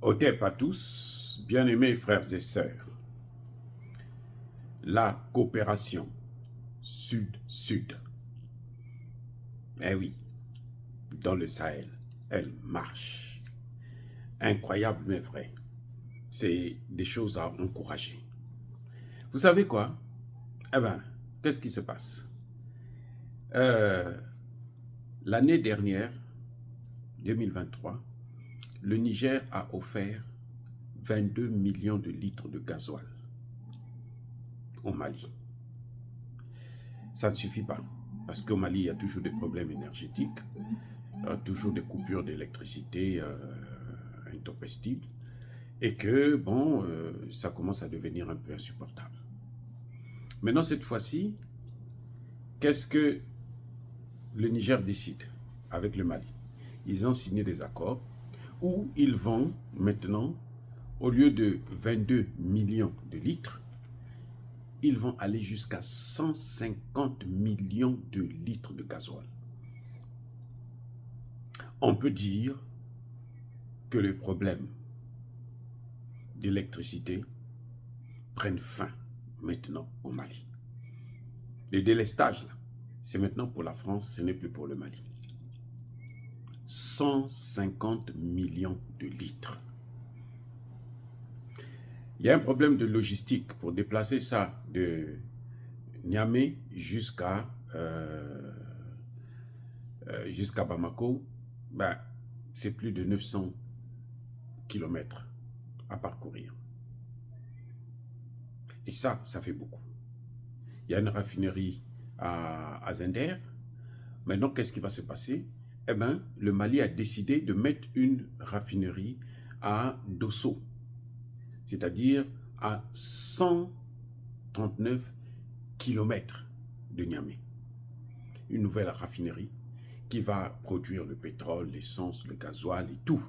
Otep à tous, bien-aimés frères et sœurs, la coopération Sud-Sud, eh oui, dans le Sahel, elle marche. Incroyable mais vrai. C'est des choses à encourager. Vous savez quoi? Eh bien, qu'est-ce qui se passe? L'année dernière, 2023, le Niger a offert 22 millions de litres de gasoil au Mali. Ça ne suffit pas, parce qu'au Mali, il y a toujours des problèmes énergétiques, toujours des coupures d'électricité intempestibles, et que, bon, ça commence à devenir un peu insupportable. Maintenant, cette fois-ci, qu'est-ce que le Niger décide avec le Mali? Ils ont signé des accords où ils vont maintenant, au lieu de 22 millions de litres, ils vont aller jusqu'à 150 millions de litres de gasoil. On peut dire que les problèmes d'électricité prennent fin maintenant au Mali. Le délestage, là, c'est maintenant pour la France, ce n'est plus pour le Mali. 150 millions de litres. Il y a un problème de logistique pour déplacer ça de Niamey jusqu'à Bamako. Ben, c'est plus de 900 km à parcourir. Et ça fait beaucoup. Il y a une raffinerie à Zender. Maintenant, qu'est-ce qui va se passer? Eh bien, le Mali a décidé de mettre une raffinerie à Dosso, c'est-à-dire à 139 km de Niamey. Une nouvelle raffinerie qui va produire le pétrole, l'essence, le gasoil et tout.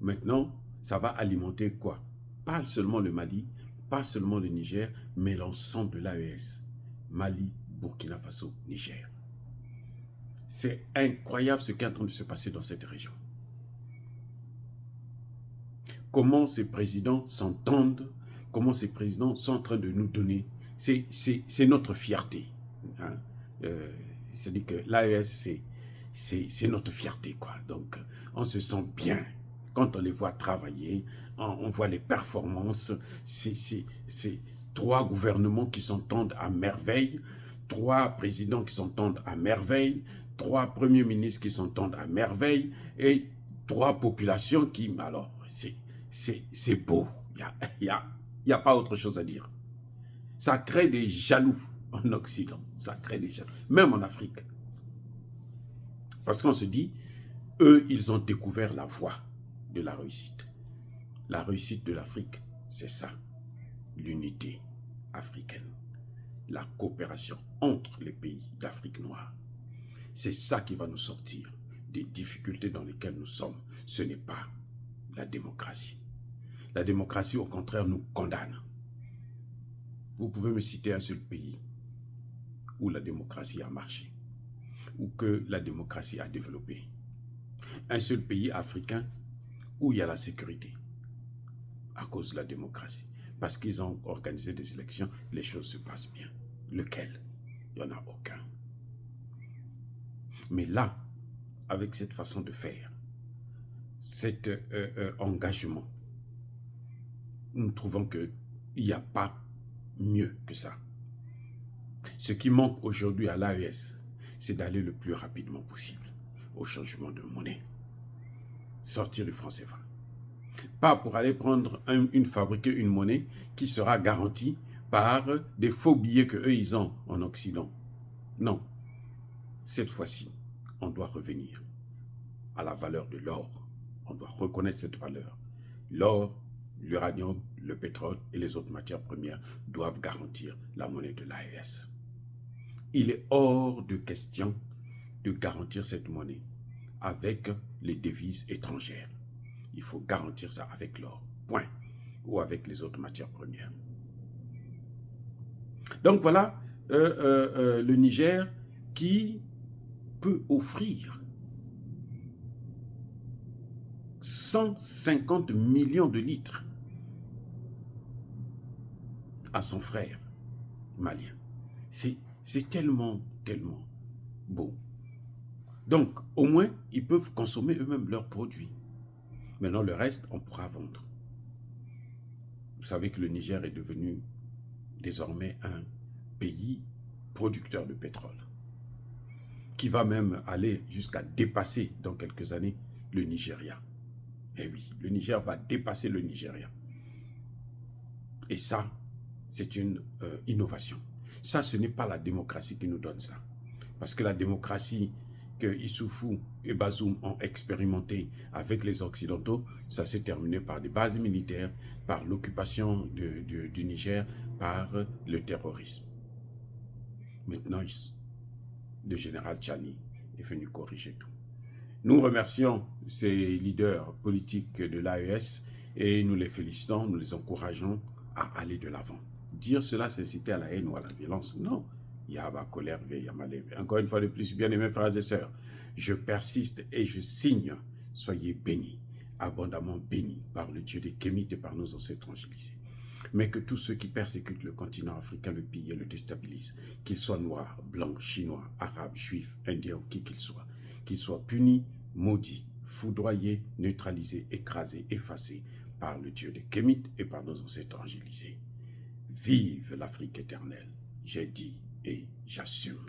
Maintenant, ça va alimenter quoi? Pas seulement le Mali, pas seulement le Niger, mais l'ensemble de l'AES. Mali, Burkina Faso, Niger. C'est incroyable ce qui est en train de se passer dans cette région. Comment ces présidents s'entendent, comment ces présidents sont en train de nous donner, c'est notre fierté. Hein? C'est-à-dire que l'AES, c'est notre fierté, quoi. Donc, on se sent bien quand on les voit travailler, on voit les performances. C'est 3 gouvernements qui s'entendent à merveille, 3 présidents qui s'entendent à merveille, 3 premiers ministres qui s'entendent à merveille, et 3 populations qui, alors, c'est beau. Il y a pas autre chose à dire. Ça crée des jaloux en Occident. Ça crée des jaloux. Même en Afrique. Parce qu'on se dit, eux, ils ont découvert la voie de la réussite. La réussite de l'Afrique, c'est ça. L'unité africaine. La coopération entre les pays d'Afrique noire. C'est ça qui va nous sortir des difficultés dans lesquelles nous sommes. Ce n'est pas la démocratie. La démocratie, au contraire, nous condamne. Vous pouvez me citer un seul pays où la démocratie a marché, où que la démocratie a développé. Un seul pays africain où il y a la sécurité à cause de la démocratie. Parce qu'ils ont organisé des élections, les choses se passent bien. Lequel? Il n'y en a aucun. Mais là, avec cette façon de faire, cet engagement, nous trouvons qu'il n'y a pas mieux que ça. Ce qui manque aujourd'hui à l'AES, c'est d'aller le plus rapidement possible au changement de monnaie. Sortir du franc CFA. Pas pour aller fabriquer une monnaie qui sera garantie par des faux billets qu'eux ils ont en Occident. Non. Cette fois-ci, on doit revenir à la valeur de l'or. On doit reconnaître cette valeur. L'or, l'uranium, le pétrole et les autres matières premières doivent garantir la monnaie de l'AES. Il est hors de question de garantir cette monnaie avec les devises étrangères. Il faut garantir ça avec l'or, point, ou avec les autres matières premières. Donc voilà, le Niger qui peut offrir 150 millions de litres à son frère malien. C'est tellement, tellement beau. Donc, au moins, ils peuvent consommer eux-mêmes leurs produits. Maintenant, le reste, on pourra vendre. Vous savez que le Niger est devenu désormais un pays producteur de pétrole, qui va même aller jusqu'à dépasser dans quelques années le Nigeria. Eh oui, le Niger va dépasser le Nigeria. Et ça, c'est une innovation. Ça, ce n'est pas la démocratie qui nous donne ça. Parce que la démocratie que Issoufou et Bazoum ont expérimenté avec les Occidentaux, ça s'est terminé par des bases militaires, par l'occupation du Niger, par le terrorisme. Maintenant, le général Tchani est venu corriger tout. Nous remercions ces leaders politiques de l'AES et nous les félicitons, nous les encourageons à aller de l'avant. Dire cela, c'est inciter à la haine ou à la violence. Non. Yaba, colère, Yamalé. Encore une fois de plus, bien-aimés frères et sœurs, je persiste et je signe. Soyez bénis, abondamment bénis par le Dieu des Kémites et par nos ancêtres angélisés. Mais que tous ceux qui persécutent le continent africain le pillent et le déstabilisent, qu'ils soient noirs, blancs, chinois, arabes, juifs, indiens ou qui qu'ils soient punis, maudits, foudroyés, neutralisés, écrasés, effacés par le Dieu des Kémites et par nos ancêtres angélisés. Vive l'Afrique éternelle, j'ai dit et j'assume.